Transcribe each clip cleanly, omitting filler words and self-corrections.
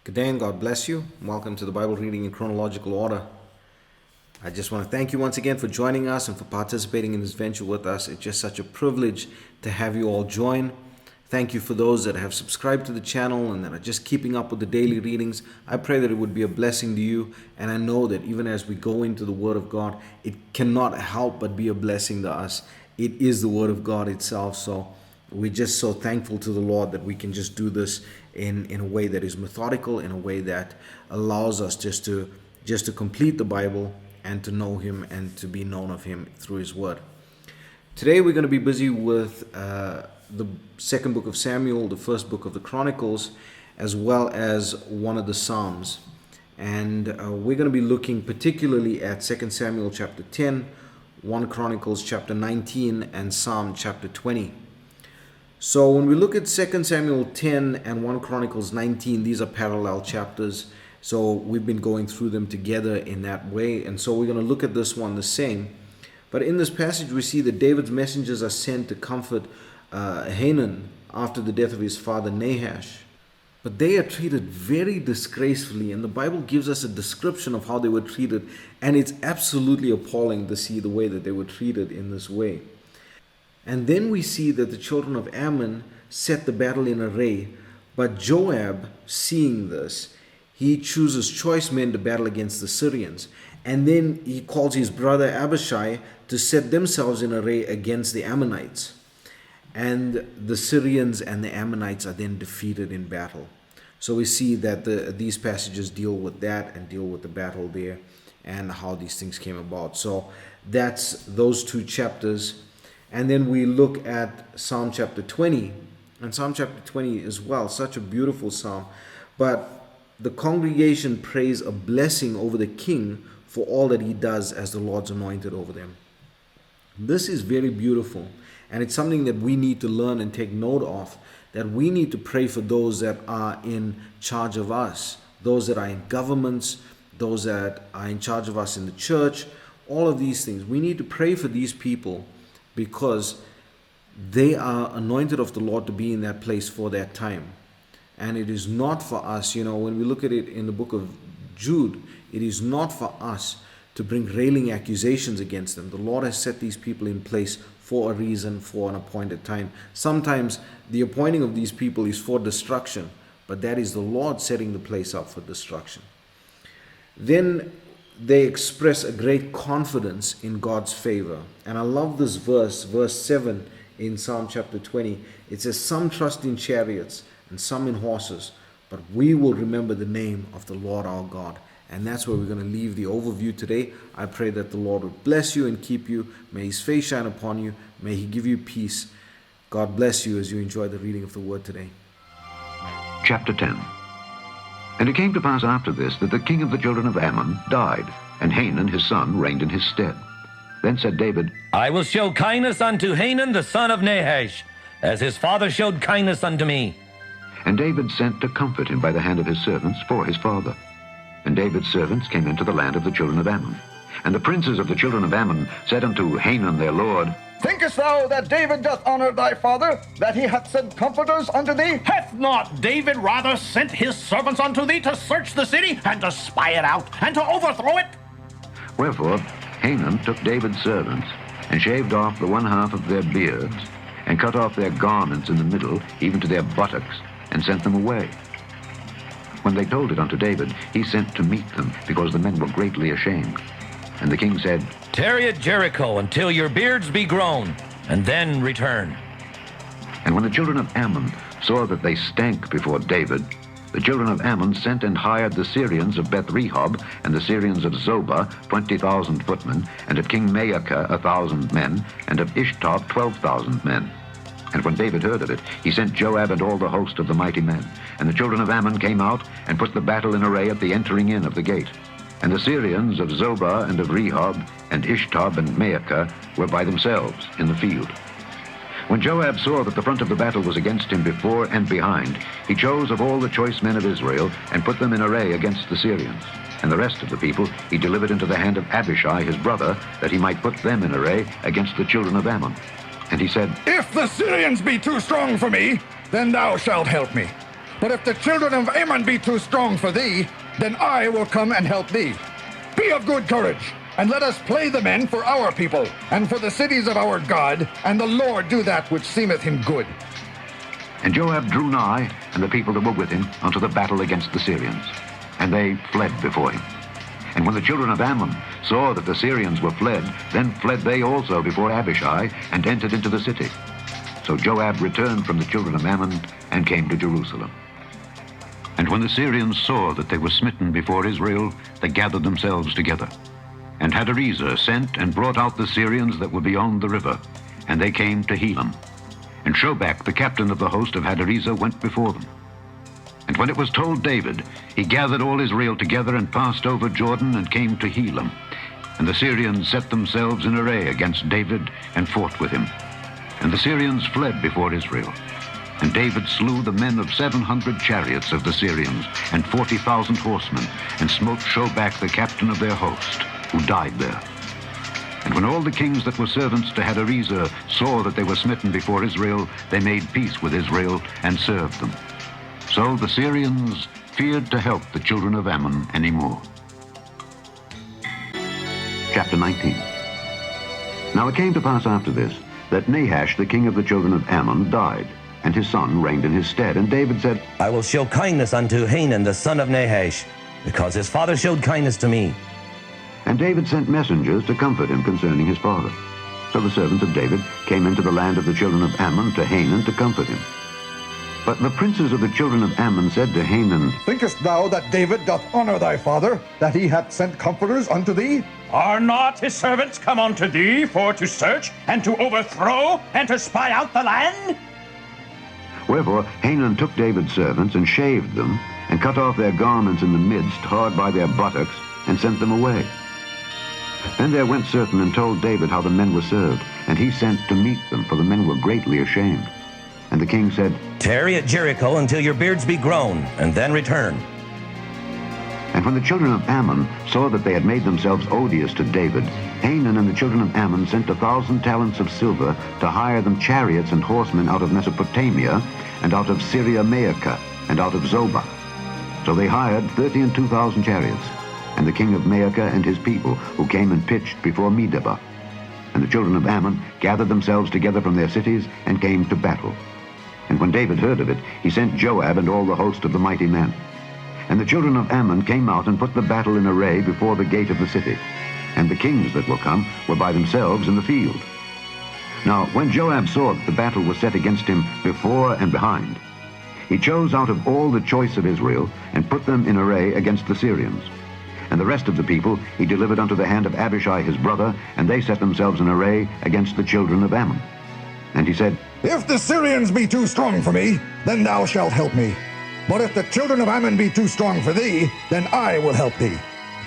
Good day and God bless you. Welcome to the Bible reading in chronological order. I just want to thank you once again for joining us and for participating in this venture with us. It's just such a privilege to have you all join. Thank you for those that have subscribed to the channel and that are just keeping up with the daily readings. I pray that it would be a blessing to you, and I know that even as we go into the Word of God, it cannot help but be a blessing to us. It is the Word of God itself, so we're just so thankful to the Lord that we can just do this in a way that is methodical, in a way that allows us just to complete the Bible and to know Him and to be known of Him through His Word. Today we're going to be busy with the second book of Samuel, the first book of the Chronicles, as well as one of the Psalms. And we're going to be looking particularly at 2 Samuel chapter 10, 1 Chronicles chapter 19, and Psalm chapter 20. So when we look at 2 Samuel 10 and 1 Chronicles 19, these are parallel chapters. So we've been going through them together in that way. And so we're going to look at this one the same. But in this passage, we see that David's messengers are sent to comfort Hanan after the death of his father Nahash. But they are treated very disgracefully. And the Bible gives us a description of how they were treated. And it's absolutely appalling to see the way that they were treated in this way. And then we see that the children of Ammon set the battle in array. But Joab, seeing this, he chooses choice men to battle against the Syrians. And then he calls his brother Abishai to set themselves in array against the Ammonites. And the Syrians and the Ammonites are then defeated in battle. So we see that these passages deal with that and deal with the battle there and how these things came about. So that's those two chapters. And then we look at Psalm chapter 20. And Psalm chapter 20 as well, such a beautiful psalm. But the congregation prays a blessing over the king for all that he does as the Lord's anointed over them. This is very beautiful. And it's something that we need to learn and take note of, that we need to pray for those that are in charge of us, those that are in governments, those that are in charge of us in the church, all of these things. We need to pray for these people because they are anointed of the Lord to be in that place for that time. And it is not for us, when we look at it in the book of Jude, it is not for us to bring railing accusations against them. The Lord has set these people in place for a reason, for an appointed time. Sometimes the appointing of these people is for destruction, but that is the Lord setting the place up for destruction. Then they express a great confidence in God's favor. And I love this verse 7 in Psalm chapter 20. It says, "Some trust in chariots and some in horses, but we will remember the name of the Lord our God." And that's where we're going to leave the overview today. I pray that the Lord would bless you and keep you. May His face shine upon you. May He give you peace. God bless you as you enjoy the reading of the Word today. Chapter 10. And it came to pass after this that the king of the children of Ammon died, and Hanan his son reigned in his stead. Then said David, I will show kindness unto Hanan the son of Nahash, as his father showed kindness unto me. And David sent to comfort him by the hand of his servants for his father. And David's servants came into the land of the children of Ammon. And the princes of the children of Ammon said unto Hanan their lord, Thinkest thou that David doth honor thy father, that he hath sent comforters unto thee? Hath not David rather sent his servants unto thee to search the city, and to spy it out, and to overthrow it? Wherefore Hanan took David's servants, and shaved off the one half of their beards, and cut off their garments in the middle, even to their buttocks, and sent them away. When they told it unto David, he sent to meet them, because the men were greatly ashamed. And the king said, Tarry at Jericho until your beards be grown, and then return. And when the children of Ammon saw that they stank before David, the children of Ammon sent and hired the Syrians of Beth-rehob and the Syrians of Zobah 20,000 footmen, and of King Maacah 1,000 men, and of Ishtob 12,000 men. And when David heard of it, he sent Joab and all the host of the mighty men. And the children of Ammon came out and put the battle in array at the entering in of the gate. And the Syrians of Zobah and of Rehob and Ishtob and Maacah were by themselves in the field. When Joab saw that the front of the battle was against him before and behind, he chose of all the choice men of Israel and put them in array against the Syrians. And the rest of the people he delivered into the hand of Abishai his brother, that he might put them in array against the children of And he said, If the Syrians be too strong for me, then thou shalt help me. But if the children of Ammon be too strong for thee, then I will come and help thee. Be of good courage, and let us play the men for our people, and for the cities of our God, and the Lord do that which seemeth him good. And Joab drew nigh, and the people that were with him, unto the battle against the Syrians. And they fled before him. And when the children of Ammon saw that the Syrians were fled, then fled they also before Abishai, and entered into the city. So Joab returned from the children of Ammon, and came to Jerusalem. And when the Syrians saw that they were smitten before Israel, they gathered themselves together. And Hadarezer sent and brought out the Syrians that were beyond the river, and they came to Helam. And Shobach, the captain of the host of Hadarezer, went before them. And when it was told David, he gathered all Israel together and passed over Jordan and came to Helam. And the Syrians set themselves in array against David and fought with him. And the Syrians fled before Israel. And David slew the men of 700 chariots of the Syrians and 40,000 horsemen, and smote Shobach, the captain of their host, who died there. And when all the kings that were servants to Hadarezer saw that they were smitten before Israel, they made peace with Israel and served them. So the Syrians feared to help the children of Ammon any more. Chapter 19. Now it came to pass after this, that Nahash, the king of the children of Ammon, died, and his son reigned in his stead. And David said, I will show kindness unto Hanan the son of Nahash, because his father showed kindness to me. And David sent messengers to comfort him concerning his father. So the servants of David came into the land of the children of Ammon to Hanan to comfort him. But the princes of the children of Ammon said to Hanan, Thinkest thou that David doth honor thy father, that he hath sent comforters unto thee? Are not his servants come unto thee for to search, and to overthrow, and to spy out the land? Wherefore Hanan took David's servants, and shaved them, and cut off their garments in the midst, hard by their buttocks, and sent them away. Then there went certain and told David how the men were served, and he sent to meet them, for the men were greatly ashamed. And the king said, Tarry at Jericho until your beards be grown, and then return. And when the children of Ammon saw that they had made themselves odious to David, Hanan and the children of Ammon sent 1,000 talents of silver to hire them chariots and horsemen out of Mesopotamia, and out of Syria Maacah, and out of Zobah. So they hired 32,000 chariots, and the king of Maacah and his people, who came and pitched before Medeba. And the children of Ammon gathered themselves together from their cities, and came to battle. And when David heard of it, he sent Joab and all the host of the mighty men. And the children of Ammon came out and put the battle in array before the gate of the city. And the kings that were come were by themselves in the field. Now when Joab saw that the battle was set against him before and behind, he chose out of all the choice of Israel, and put them in array against the Syrians. And the rest of the people he delivered unto the hand of Abishai his brother, and they set themselves in array against the children of Ammon. And he said, If the Syrians be too strong for me, then thou shalt help me. But if the children of Ammon be too strong for thee, then I will help thee.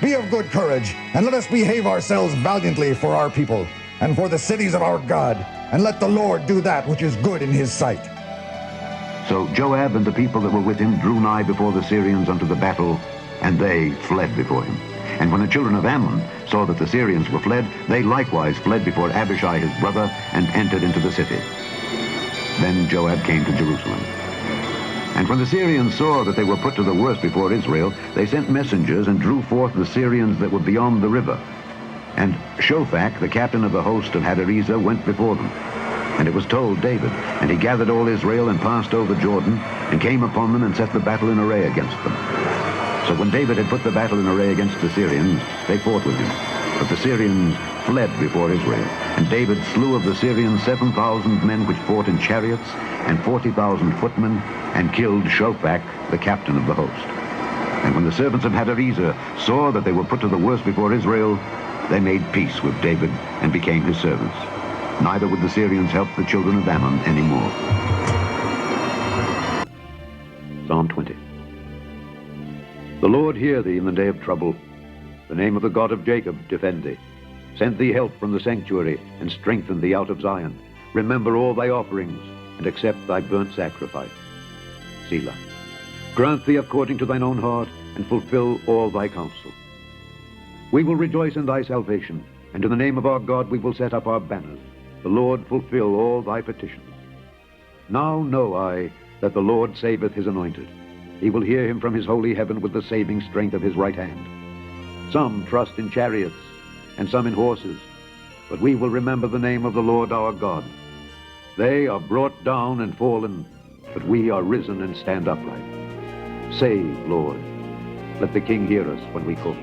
Be of good courage, and let us behave ourselves valiantly for our people, and for the cities of our God, and let the Lord do that which is good in his sight. So Joab and the people that were with him drew nigh before the Syrians unto the battle, and they fled before him. And when the children of Ammon saw that the Syrians were fled, they likewise fled before Abishai his brother, and entered into the city. Then Joab came to Jerusalem. And when the Syrians saw that they were put to the worse before Israel, they sent messengers, and drew forth the Syrians that were beyond the river. And Shobach, the captain of the host of Hadarezer, went before them. And it was told David, and he gathered all Israel, and passed over Jordan, and came upon them, and set the battle in array against them. So when David had put the battle in array against the Syrians, they fought with him. But the Syrians fled before Israel. And David slew of the Syrians 7,000 men which fought in chariots, and 40,000 footmen, and killed Shobach, the captain of the host. And when the servants of Hadarezer saw that they were put to the worse before Israel, they made peace with David, and became his servants. Neither would the Syrians help the children of Ammon any more. Psalm 20. The Lord hear thee in the day of trouble. The name of the God of Jacob defend thee. Send thee help from the sanctuary, and strengthen thee out of Zion. Remember all thy offerings, and accept thy burnt sacrifice. Selah. Grant thee according to thine own heart, and fulfill all thy counsel. We will rejoice in thy salvation, and in the name of our God we will set up our banners. The Lord fulfill all thy petitions. Now know I that the Lord saveth his anointed. He will hear him from his holy heaven with the saving strength of his right hand. Some trust in chariots, and some in horses, but we will remember the name of the Lord our God. They are brought down and fallen, but we are risen and stand upright. Save, Lord. Let the King hear us when we call.